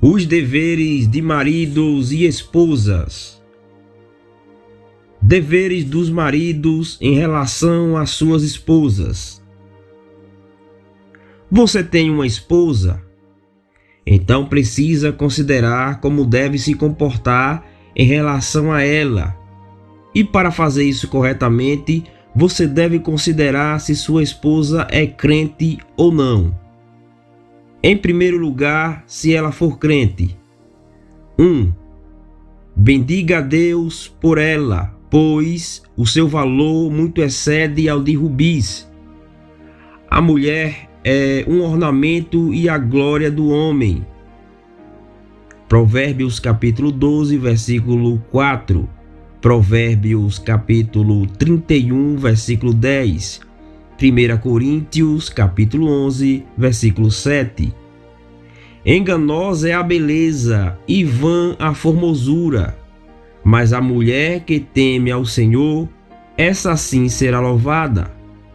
Os deveres de maridos e esposas. Deveres dos maridos em relação às suas esposas. Você tem uma esposa? Então precisa considerar como deve se comportar em relação a ela. E para fazer isso corretamente, você deve considerar se sua esposa é crente ou não. Em primeiro lugar, se ela for crente. 1. Bendiga a Deus por ela, pois o seu valor muito excede ao de rubis. A mulher é um ornamento e a glória do homem. Provérbios capítulo 12, versículo 4. Provérbios capítulo 31, versículo 10. 1 Coríntios capítulo 11, versículo 7. Enganosa é a beleza e vã a formosura, mas a mulher que teme ao Senhor, essa sim será louvada.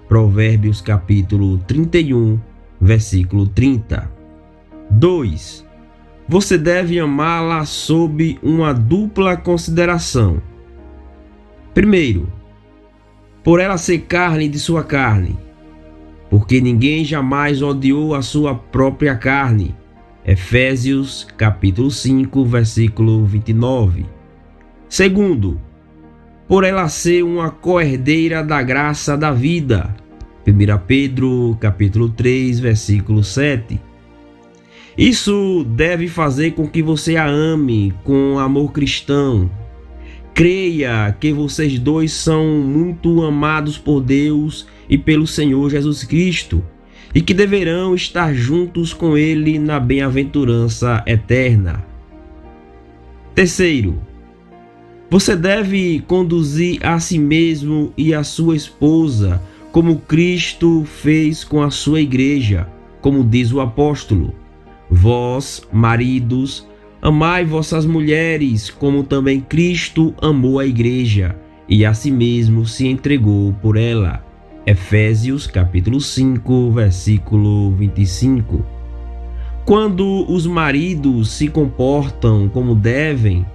Provérbios capítulo 31, versículo 30. 2. Você deve amá-la sob uma dupla consideração. Primeiro, por ela ser carne de sua carne, porque ninguém jamais odiou a sua própria carne. Efésios capítulo 5, versículo 29. Segundo, por ela ser uma coerdeira da graça da vida. 1 Pedro capítulo 3, versículo 7. Isso deve fazer com que você a ame com amor cristão. Creia que vocês dois são muito amados por Deus e pelo Senhor Jesus Cristo, e que deverão estar juntos com Ele na bem-aventurança eterna. Terceiro, você deve conduzir a si mesmo e a sua esposa como Cristo fez com a sua igreja, como diz o apóstolo: vós, maridos, amai vossas mulheres, como também Cristo amou a igreja e a si mesmo se entregou por ela. Efésios capítulo 5, versículo 25. Quando os maridos se comportam como devem,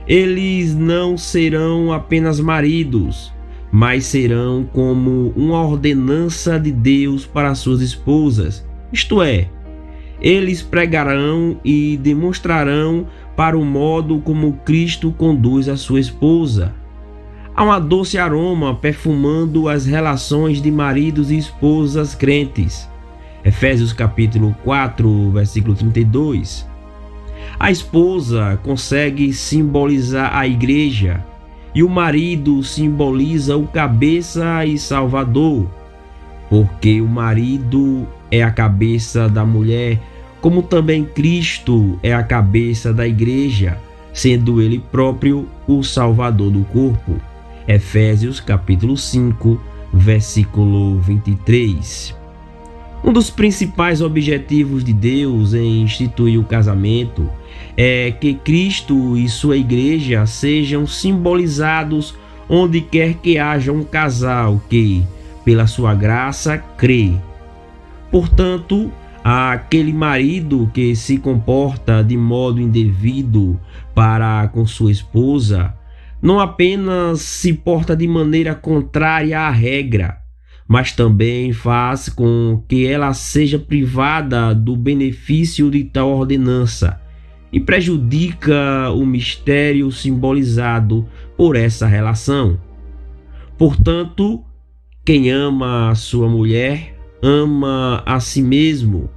eles não serão apenas maridos, mas serão como uma ordenança de Deus para suas esposas, isto é, eles pregarão e demonstrarão para o modo como Cristo conduz a sua esposa. Há um doce aroma perfumando as relações de maridos e esposas crentes. Efésios capítulo 4, versículo 32. A esposa consegue simbolizar a igreja e o marido simboliza o cabeça e salvador, porque o marido é a cabeça da mulher, como também Cristo é a cabeça da igreja, sendo ele próprio o salvador do corpo. Efésios capítulo 5, versículo 23. Um dos principais objetivos de Deus em instituir o casamento é que Cristo e sua igreja sejam simbolizados onde quer que haja um casal que, pela sua graça, crê. Portanto, aquele marido que se comporta de modo indevido para com sua esposa não apenas se porta de maneira contrária à regra, mas também faz com que ela seja privada do benefício de tal ordenança e prejudica o mistério simbolizado por essa relação. Portanto, quem ama a sua mulher ama a si mesmo,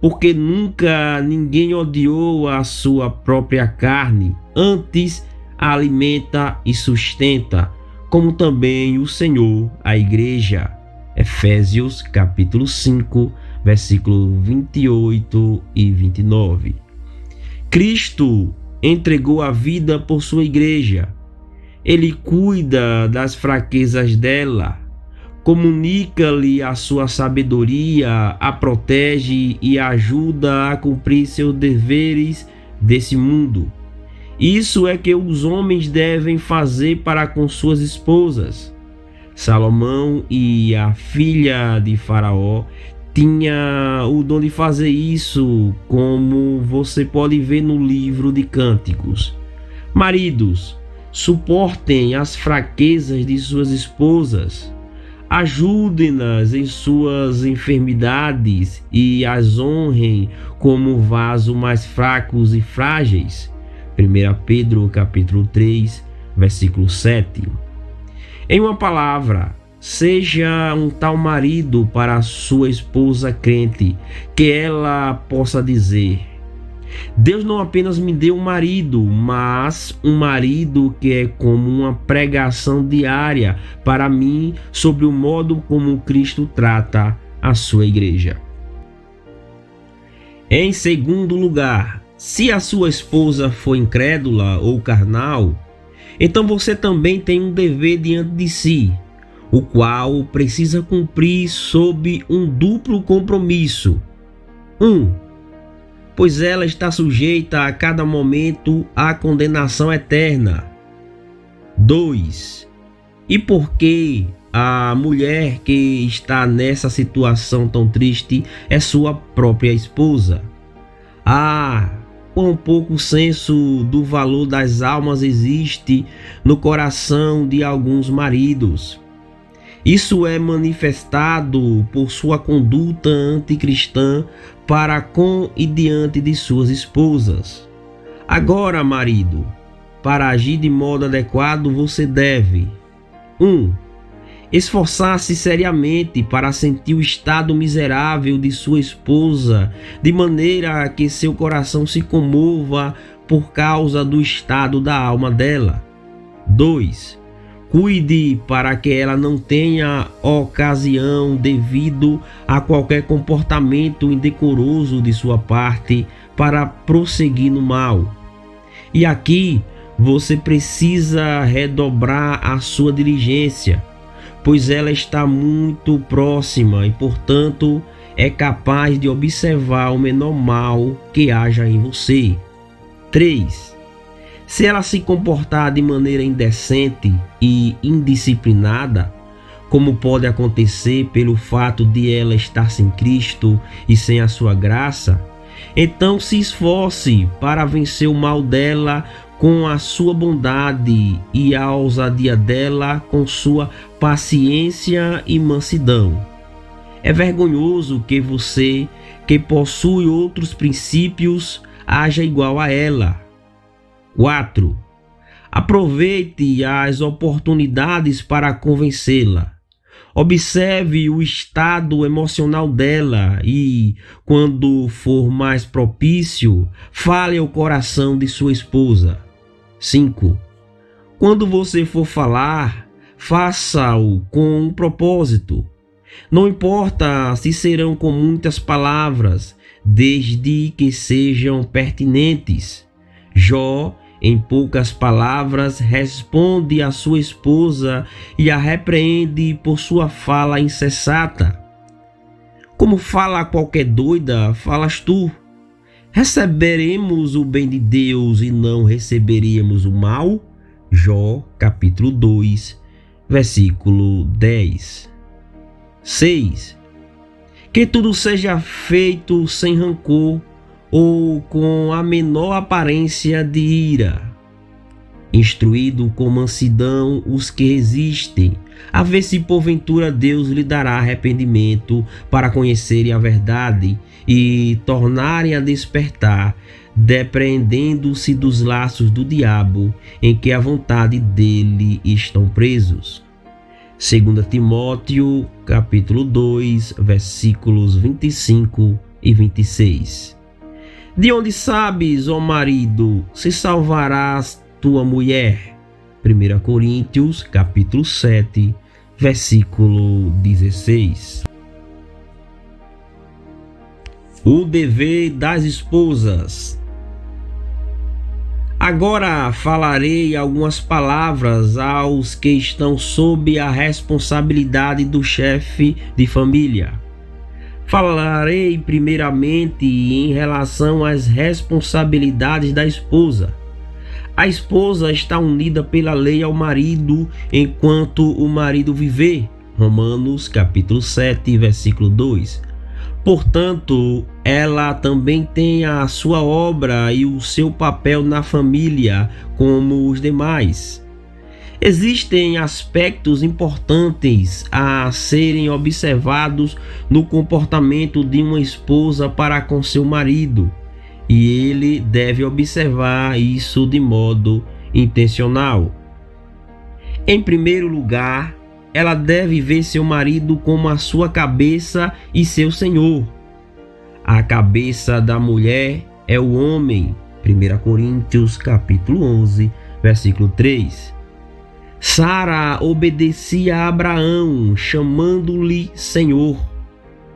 porque nunca ninguém odiou a sua própria carne, antes a alimenta e sustenta, como também o Senhor a igreja. Efésios capítulo 5, versículo 28 e 29. Cristo entregou a vida por sua igreja. Ele cuida das fraquezas dela, comunica-lhe a sua sabedoria, a protege e a ajuda a cumprir seus deveres desse mundo. Isso é que os homens devem fazer para com suas esposas. Salomão e a filha de Faraó tinha o dom de fazer isso, como você pode ver no livro de Cânticos. Maridos, suportem as fraquezas de suas esposas, ajudem-nas em suas enfermidades e as honrem como vasos mais fracos e frágeis. 1 Pedro capítulo 3, versículo 7. Em uma palavra, seja um tal marido para a sua esposa crente, que ela possa dizer: Deus não apenas me deu um marido, mas um marido que é como uma pregação diária para mim sobre o modo como Cristo trata a sua igreja. Em segundo lugar, se a sua esposa for incrédula ou carnal, então você também tem um dever diante de si, o qual precisa cumprir sob um duplo compromisso. 1. Pois ela está sujeita a cada momento à condenação eterna. 2. E porque a mulher que está nessa situação tão triste é sua própria esposa. Quão pouco senso do valor das almas existe no coração de alguns maridos. Isso é manifestado por sua conduta anticristã para com e diante de suas esposas. Agora, marido, para agir de modo adequado, você deve: 1. Esforçar-se seriamente para sentir o estado miserável de sua esposa, de maneira que seu coração se comova por causa do estado da alma dela. 2. Cuide para que ela não tenha ocasião devido a qualquer comportamento indecoroso de sua parte para prosseguir no mal. E aqui você precisa redobrar a sua diligência, pois ela está muito próxima e, portanto, é capaz de observar o menor mal que haja em você. 3. Se ela se comportar de maneira indecente e indisciplinada, como pode acontecer pelo fato de ela estar sem Cristo e sem a sua graça, então se esforce para vencer o mal dela com a sua bondade e a ousadia dela com sua paciência e mansidão. É vergonhoso que você, que possui outros princípios, haja igual a ela. 4. Aproveite as oportunidades para convencê-la. Observe o estado emocional dela e, quando for mais propício, fale ao coração de sua esposa. 5. Quando você for falar, faça-o com um propósito. Não importa se serão com muitas palavras, desde que sejam pertinentes. Jó, em poucas palavras, responde à sua esposa e a repreende por sua fala insensata. Como fala qualquer doida, falas tu. Receberemos o bem de Deus e não receberíamos o mal? Jó, capítulo 2, versículo 10. 6. Que tudo seja feito sem rancor ou com a menor aparência de ira, instruído com mansidão os que resistem, a ver se porventura Deus lhe dará arrependimento para conhecerem a verdade e tornarem a despertar, depreendendo-se dos laços do diabo em que a vontade dele estão presos. 2 Timóteo, capítulo 2, versículos 25 e 26. De onde sabes, ó marido, se salvarás tua mulher? 1 Coríntios, capítulo 7, versículo 16. O dever das esposas. Agora falarei algumas palavras aos que estão sob a responsabilidade do chefe de família. Falarei primeiramente em relação às responsabilidades da esposa. A esposa está unida pela lei ao marido enquanto o marido viver. Romanos capítulo 7, versículo 2. Portanto, ela também tem a sua obra e o seu papel na família, como os demais. Existem aspectos importantes a serem observados no comportamento de uma esposa para com seu marido, e ele deve observar isso de modo intencional. Em primeiro lugar, ela deve ver seu marido como a sua cabeça e seu senhor. A cabeça da mulher é o homem. 1 Coríntios capítulo 11, versículo 3. Sara obedecia a Abraão, chamando-lhe Senhor.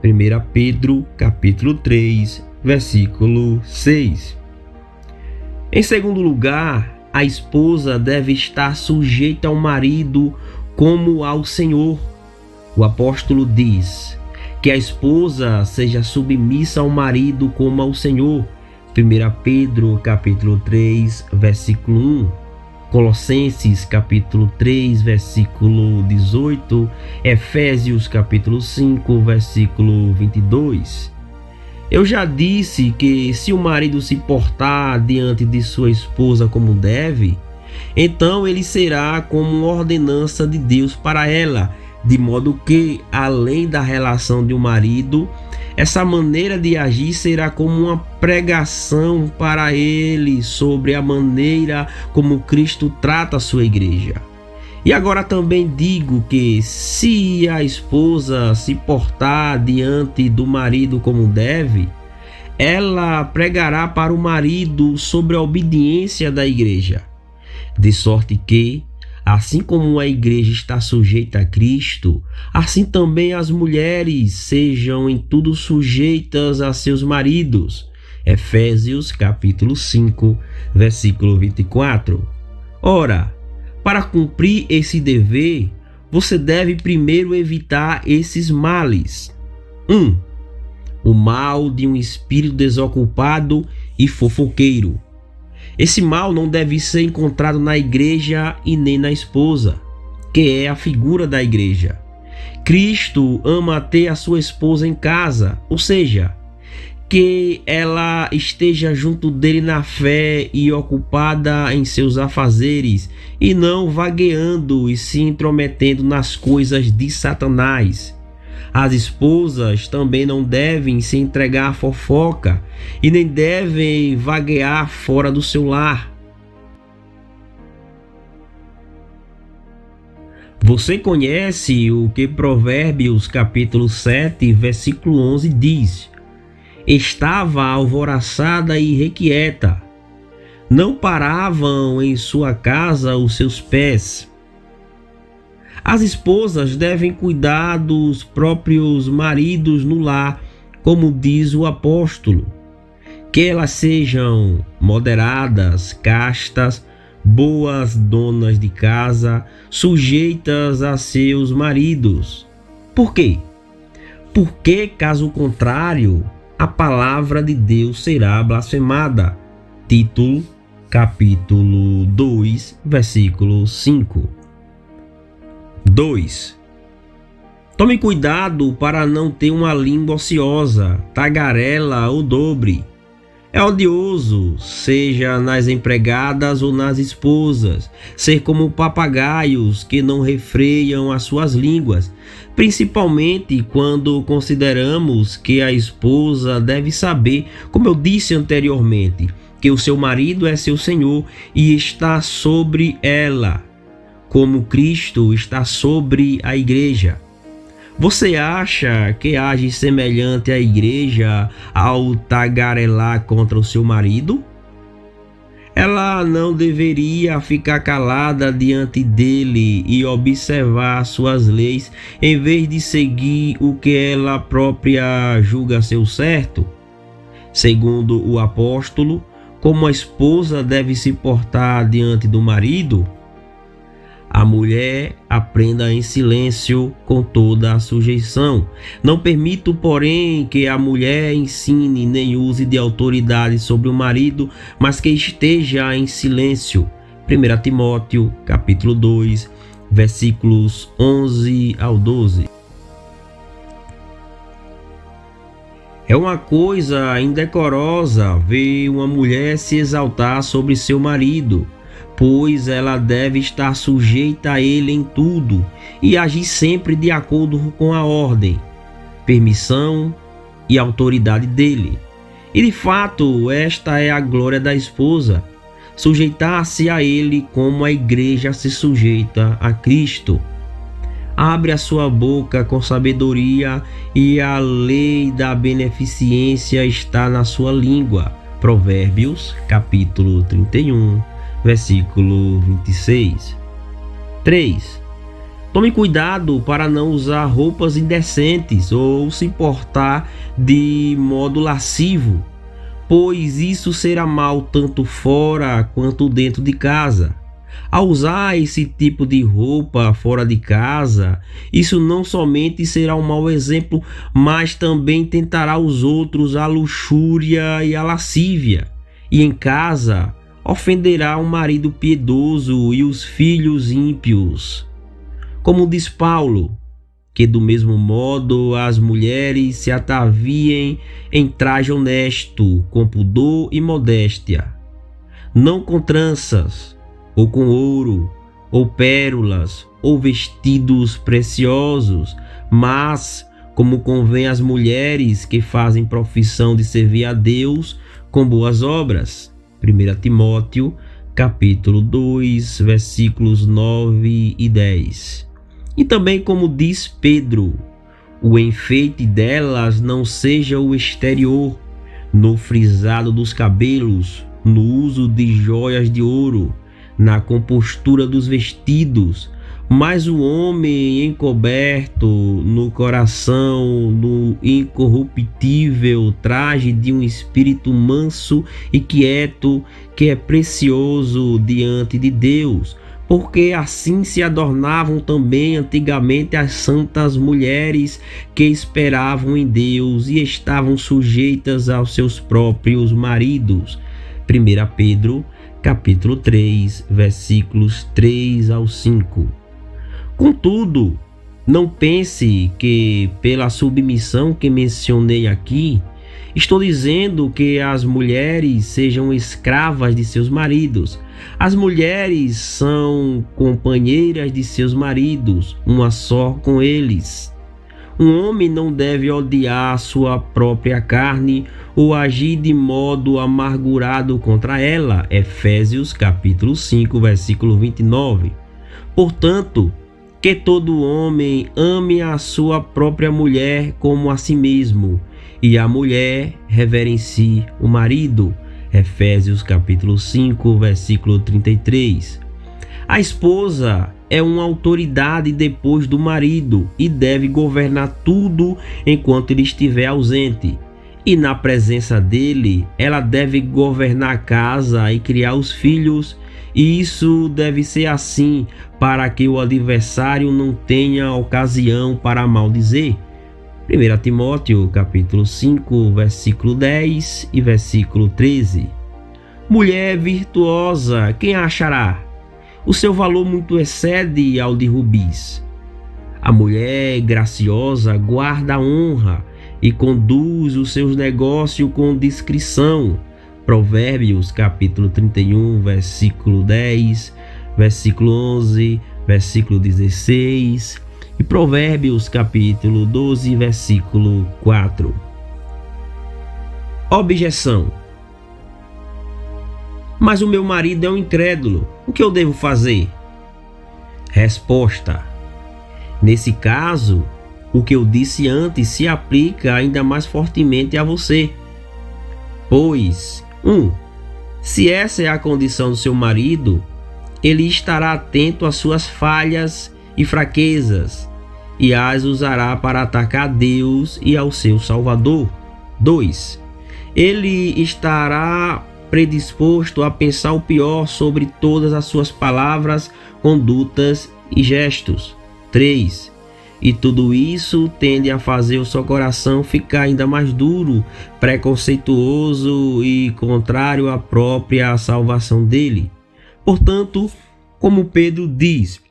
1 Pedro capítulo 3, versículo 6. Em segundo lugar, a esposa deve estar sujeita ao marido como ao Senhor. O apóstolo diz que a esposa seja submissa ao marido como ao Senhor. 1 Pedro capítulo 3, versículo 1. Colossenses capítulo 3, versículo 18, Efésios capítulo 5, versículo 22. Eu já disse que se o marido se portar diante de sua esposa como deve, então ele será como uma ordenança de Deus para ela, de modo que, além da relação de um marido, essa maneira de agir será como uma pregação para ele sobre a maneira como Cristo trata a sua igreja. E agora também digo que, se a esposa se portar diante do marido como deve, ela pregará para o marido sobre a obediência da igreja, de sorte que, assim como a igreja está sujeita a Cristo, assim também as mulheres sejam em tudo sujeitas a seus maridos. Efésios capítulo 5, versículo 24. Ora, para cumprir esse dever, você deve primeiro evitar esses males. 1. O mal de um espírito desocupado e fofoqueiro. Esse mal não deve ser encontrado na igreja e nem na esposa, que é a figura da igreja. Cristo ama ter a sua esposa em casa, ou seja, que ela esteja junto dele na fé e ocupada em seus afazeres, e não vagueando e se intrometendo nas coisas de Satanás. As esposas também não devem se entregar à fofoca e nem devem vaguear fora do seu lar. Você conhece o que Provérbios capítulo 7, versículo 11 diz: estava alvoroçada e requieta, não paravam em sua casa os seus pés. As esposas devem cuidar dos próprios maridos no lar, como diz o apóstolo, que elas sejam moderadas, castas, boas donas de casa, sujeitas a seus maridos. Por quê? Porque, caso contrário, a palavra de Deus será blasfemada. Tito, capítulo 2, versículo 5. 2. Tome cuidado para não ter uma língua ociosa, tagarela ou dobre. É odioso, seja nas empregadas ou nas esposas, ser como papagaios que não refreiam as suas línguas, principalmente quando consideramos que a esposa deve saber, como eu disse anteriormente, que o seu marido é seu senhor e está sobre ela, como Cristo está sobre a igreja. Você acha que age semelhante à igreja ao tagarelar contra o seu marido? Ela não deveria ficar calada diante dele e observar suas leis, em vez de seguir o que ela própria julga ser certo? Segundo o apóstolo, como a esposa deve se portar diante do marido? A mulher aprenda em silêncio com toda a sujeição. Não permito, porém, que a mulher ensine nem use de autoridade sobre o marido, mas que esteja em silêncio. 1 Timóteo, capítulo 2, versículos 11 ao 12. É uma coisa indecorosa ver uma mulher se exaltar sobre seu marido, pois ela deve estar sujeita a ele em tudo e agir sempre de acordo com a ordem, permissão e autoridade dele. E de fato, esta é a glória da esposa, sujeitar-se a ele como a igreja se sujeita a Cristo. Abre a sua boca com sabedoria e a lei da beneficência está na sua língua. Provérbios, capítulo 31, versículo 26. 3. Tome cuidado para não usar roupas indecentes ou se portar de modo lascivo, pois isso será mal tanto fora quanto dentro de casa. Ao usar esse tipo de roupa fora de casa, isso não somente será um mau exemplo, mas também tentará os outros à luxúria e à lascívia. E em casa, ofenderá o marido piedoso e os filhos ímpios. Como diz Paulo, que do mesmo modo as mulheres se ataviem em traje honesto, com pudor e modéstia, não com tranças, ou com ouro, ou pérolas, ou vestidos preciosos, mas como convém às mulheres que fazem profissão de servir a Deus com boas obras. 1 Timóteo, capítulo 2, versículos 9 e 10. E também como diz Pedro, o enfeite delas não seja o exterior, no frisado dos cabelos, no uso de joias de ouro, na compostura dos vestidos, mas o homem encoberto no coração, no incorruptível traje de um espírito manso e quieto, que é precioso diante de Deus, porque assim se adornavam também antigamente as santas mulheres que esperavam em Deus e estavam sujeitas aos seus próprios maridos. 1 Pedro, capítulo 3, versículos 3 ao 5. Contudo, não pense que pela submissão que mencionei aqui, estou dizendo que as mulheres sejam escravas de seus maridos. As mulheres são companheiras de seus maridos, uma só com eles. Um homem não deve odiar sua própria carne ou agir de modo amargurado contra ela. Efésios capítulo 5, versículo 29. Portanto, que todo homem ame a sua própria mulher como a si mesmo, e a mulher reverencie o marido. Efésios capítulo 5, versículo 33. A esposa é uma autoridade depois do marido e deve governar tudo enquanto ele estiver ausente. E na presença dele, ela deve governar a casa e criar os filhos. E isso deve ser assim para que o adversário não tenha ocasião para maldizer. 1 Timóteo, capítulo 5, versículo 10 e versículo 13. Mulher virtuosa, quem a achará? O seu valor muito excede ao de rubis. A mulher graciosa guarda a honra e conduz os seus negócios com discrição. Provérbios, capítulo 31, versículo 10, versículo 11, versículo 16... E Provérbios capítulo 12, versículo 4. Objeção. Mas o meu marido é um incrédulo. O que eu devo fazer? Resposta. Nesse caso, o que eu disse antes se aplica ainda mais fortemente a você. Pois, 1. Se essa é a condição do seu marido, ele estará atento às suas falhas e fraquezas, e as usará para atacar a Deus e ao seu Salvador. 2. Ele estará predisposto a pensar o pior sobre todas as suas palavras, condutas e gestos. 3. E tudo isso tende a fazer o seu coração ficar ainda mais duro, preconceituoso e contrário à própria salvação dele. Portanto, como Pedro diz,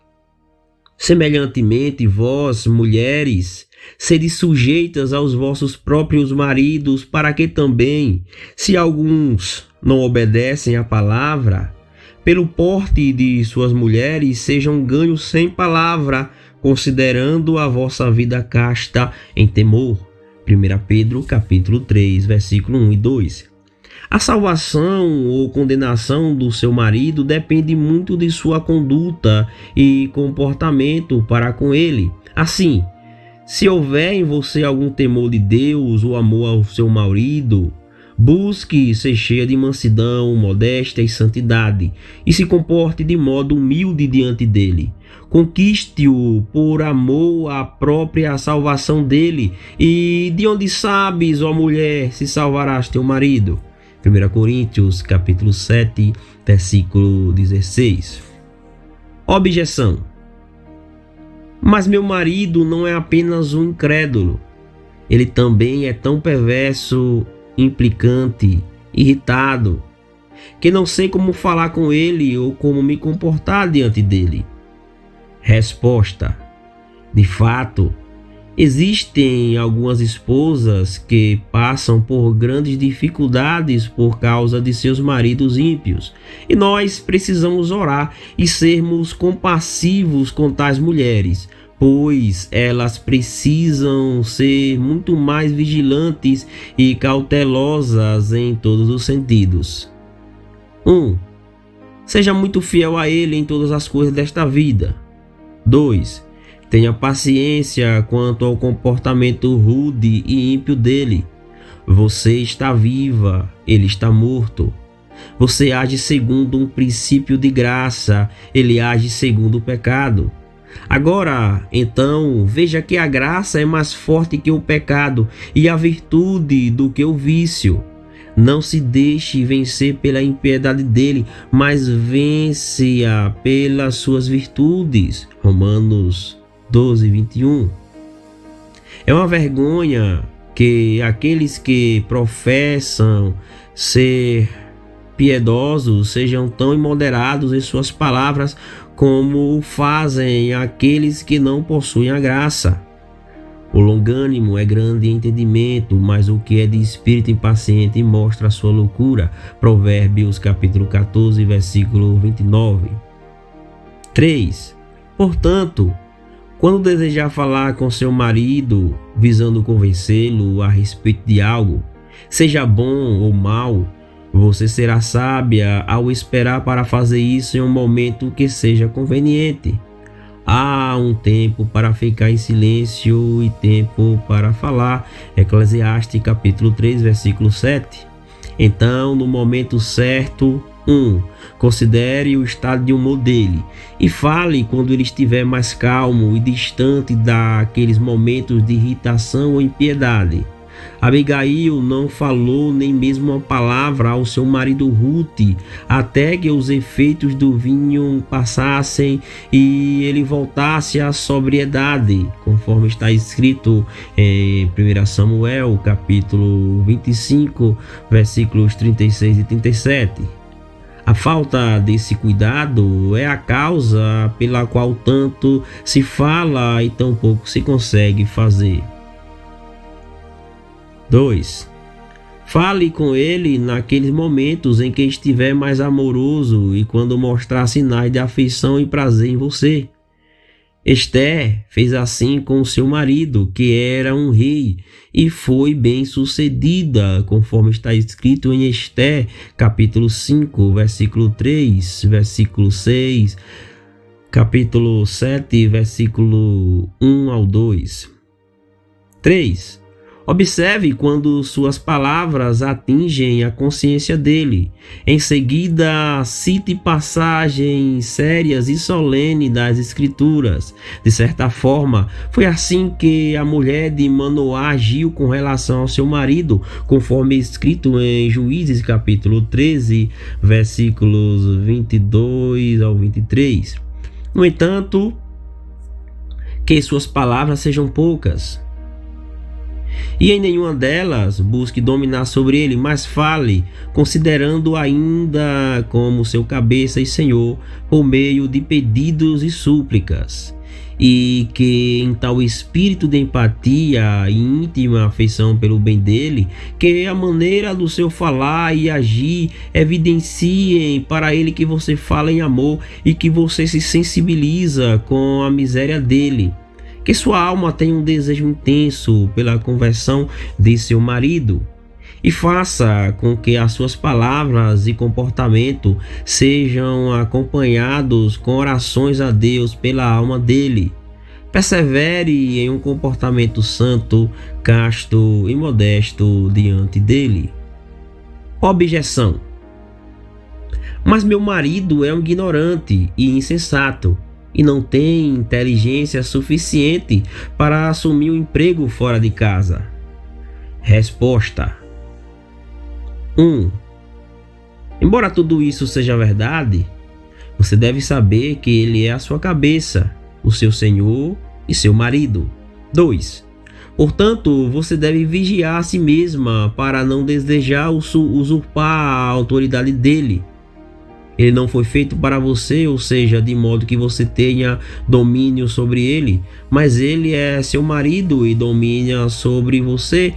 semelhantemente, vós, mulheres, Sede sujeitas aos vossos próprios maridos, para que também, se alguns não obedecem à palavra, pelo porte de suas mulheres sejam ganhos sem palavra, considerando a vossa vida casta em temor. 1 Pedro capítulo 3, versículo 1 e 2. A salvação ou condenação do seu marido depende muito de sua conduta e comportamento para com ele. Assim, se houver em você algum temor de Deus ou amor ao seu marido, busque ser cheia de mansidão, modéstia e santidade, e se comporte de modo humilde diante dele. Conquiste-o por amor à própria salvação dele. E de onde sabes, ó mulher, se salvarás teu marido? 1 Coríntios capítulo 7, versículo 16. Objeção. Mas meu marido não é apenas um incrédulo. Ele também é tão perverso, implicante, irritado, que não sei como falar com ele ou como me comportar diante dele. Resposta. De fato, existem algumas esposas que passam por grandes dificuldades por causa de seus maridos ímpios, e nós precisamos orar e sermos compassivos com tais mulheres, pois elas precisam ser muito mais vigilantes e cautelosas em todos os sentidos. 1. Seja muito fiel a ele em todas as coisas desta vida. 2. Tenha paciência quanto ao comportamento rude e ímpio dele. Você está viva, ele está morto. Você age segundo um princípio de graça, ele age segundo o pecado. Agora, então, veja que a graça é mais forte que o pecado e a virtude do que o vício. Não se deixe vencer pela impiedade dele, mas vence-a pelas suas virtudes. Romanos 12, 21. É uma vergonha que aqueles que professam ser piedosos sejam tão imoderados em suas palavras como fazem aqueles que não possuem a graça. O longânimo é grande em entendimento, mas o que é de espírito impaciente mostra a sua loucura. Provérbios capítulo 14, versículo 29. 3. Portanto, quando desejar falar com seu marido, visando convencê-lo a respeito de algo, seja bom ou mal, você será sábia ao esperar para fazer isso em um momento que seja conveniente. Há um tempo para ficar em silêncio e tempo para falar. Eclesiastes capítulo 3, versículo 7. Então, no momento certo, 1. Considere o estado de humor dele e fale quando ele estiver mais calmo e distante daqueles momentos de irritação ou impiedade. Abigail não falou nem mesmo uma palavra ao seu marido Ruth até que os efeitos do vinho passassem e ele voltasse à sobriedade, conforme está escrito em 1 Samuel capítulo 25, versículos 36 e 37. A falta desse cuidado é a causa pela qual tanto se fala e tão pouco se consegue fazer. 2. Fale com ele naqueles momentos em que estiver mais amoroso e quando mostrar sinais de afeição e prazer em você. Esther fez assim com seu marido, que era um rei, e foi bem sucedida, conforme está escrito em Esther, capítulo 5, versículo 3, versículo 6, capítulo 7, versículo 1 ao 2. 3. Observe quando suas palavras atingem a consciência dele. Em seguida, cite passagens sérias e solenes das Escrituras. De certa forma, foi assim que a mulher de Manoá agiu com relação ao seu marido, conforme escrito em Juízes capítulo 13, versículos 22 ao 23. No entanto, que suas palavras sejam poucas. E em nenhuma delas busque dominar sobre ele, mas fale, considerando ainda como seu cabeça e senhor, por meio de pedidos e súplicas. e que em tal espírito de empatia e íntima afeição pelo bem dele, que a maneira do seu falar e agir evidenciem para ele que você fala em amor e que você se sensibiliza com a miséria dele. Que sua alma tenha um desejo intenso pela conversão de seu marido. E faça com que as suas palavras e comportamento sejam acompanhados com orações a Deus pela alma dele. Persevere em um comportamento santo, casto e modesto diante dele. Objeção: mas meu marido é um ignorante e insensato e não tem inteligência suficiente para assumir um emprego fora de casa. Resposta: 1. Embora tudo isso seja verdade, você deve saber que ele é a sua cabeça, o seu senhor e seu marido. 2. Portanto, você deve vigiar a si mesma para não desejar usurpar a autoridade dele. Ele não foi feito para você, ou seja, de modo que você tenha domínio sobre ele, mas ele é seu marido e domina sobre você.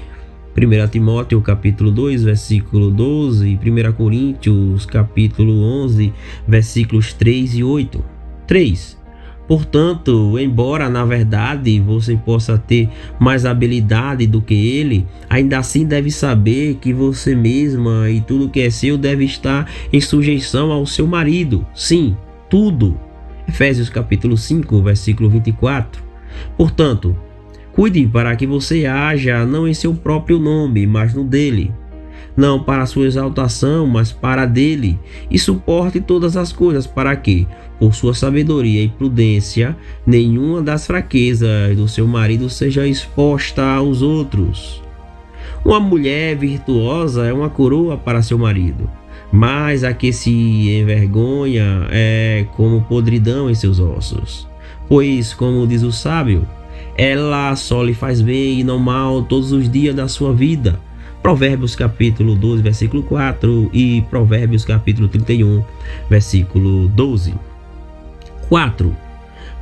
1 Timóteo capítulo 2, versículo 12, e 1 Coríntios capítulo 11, versículos 3 e 8. 3. Portanto, embora na verdade você possa ter mais habilidade do que ele, ainda assim deve saber que você mesma e tudo que é seu deve estar em sujeição ao seu marido. Sim, tudo. Efésios capítulo 5, versículo 24. Portanto, cuide para que você haja não em seu próprio nome, mas no dele. Não para sua exaltação, mas para a dele. E suporte todas as coisas para que, por sua sabedoria e prudência, nenhuma das fraquezas do seu marido seja exposta aos outros. Uma mulher virtuosa é uma coroa para seu marido, mas a que se envergonha é como podridão em seus ossos. Pois, como diz o sábio, ela só lhe faz bem e não mal todos os dias da sua vida. Provérbios capítulo 12, versículo 4 e Provérbios capítulo 31, versículo 12. 4.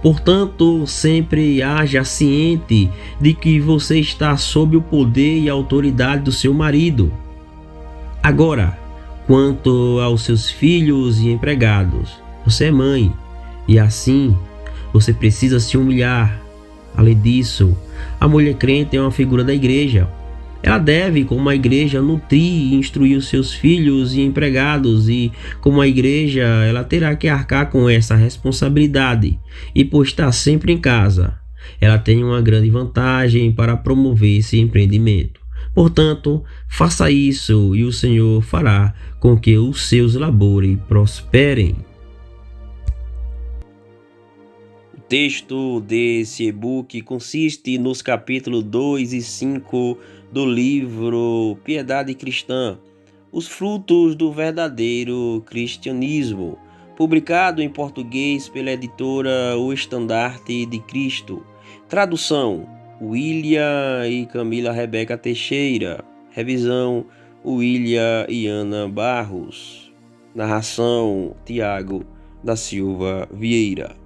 Portanto, sempre haja ciente de que você está sob o poder e a autoridade do seu marido. Agora, quanto aos seus filhos e empregados, você é mãe e assim você precisa se humilhar. Além disso, a mulher crente é uma figura da igreja. Ela deve, como a igreja, nutrir e instruir os seus filhos e empregados, e como a igreja, ela terá que arcar com essa responsabilidade. E por estar sempre em casa, ela tem uma grande vantagem para promover esse empreendimento. Portanto, faça isso e o Senhor fará com que os seus labores prosperem. O texto desse e-book consiste nos capítulos 2 e 5 do livro Piedade Cristã, Os Frutos do Verdadeiro Cristianismo, publicado em português pela editora O Estandarte de Cristo. Tradução: William e Camila Rebeca Teixeira. Revisão: William e Ana Barros. Narração: Tiago da Silva Vieira.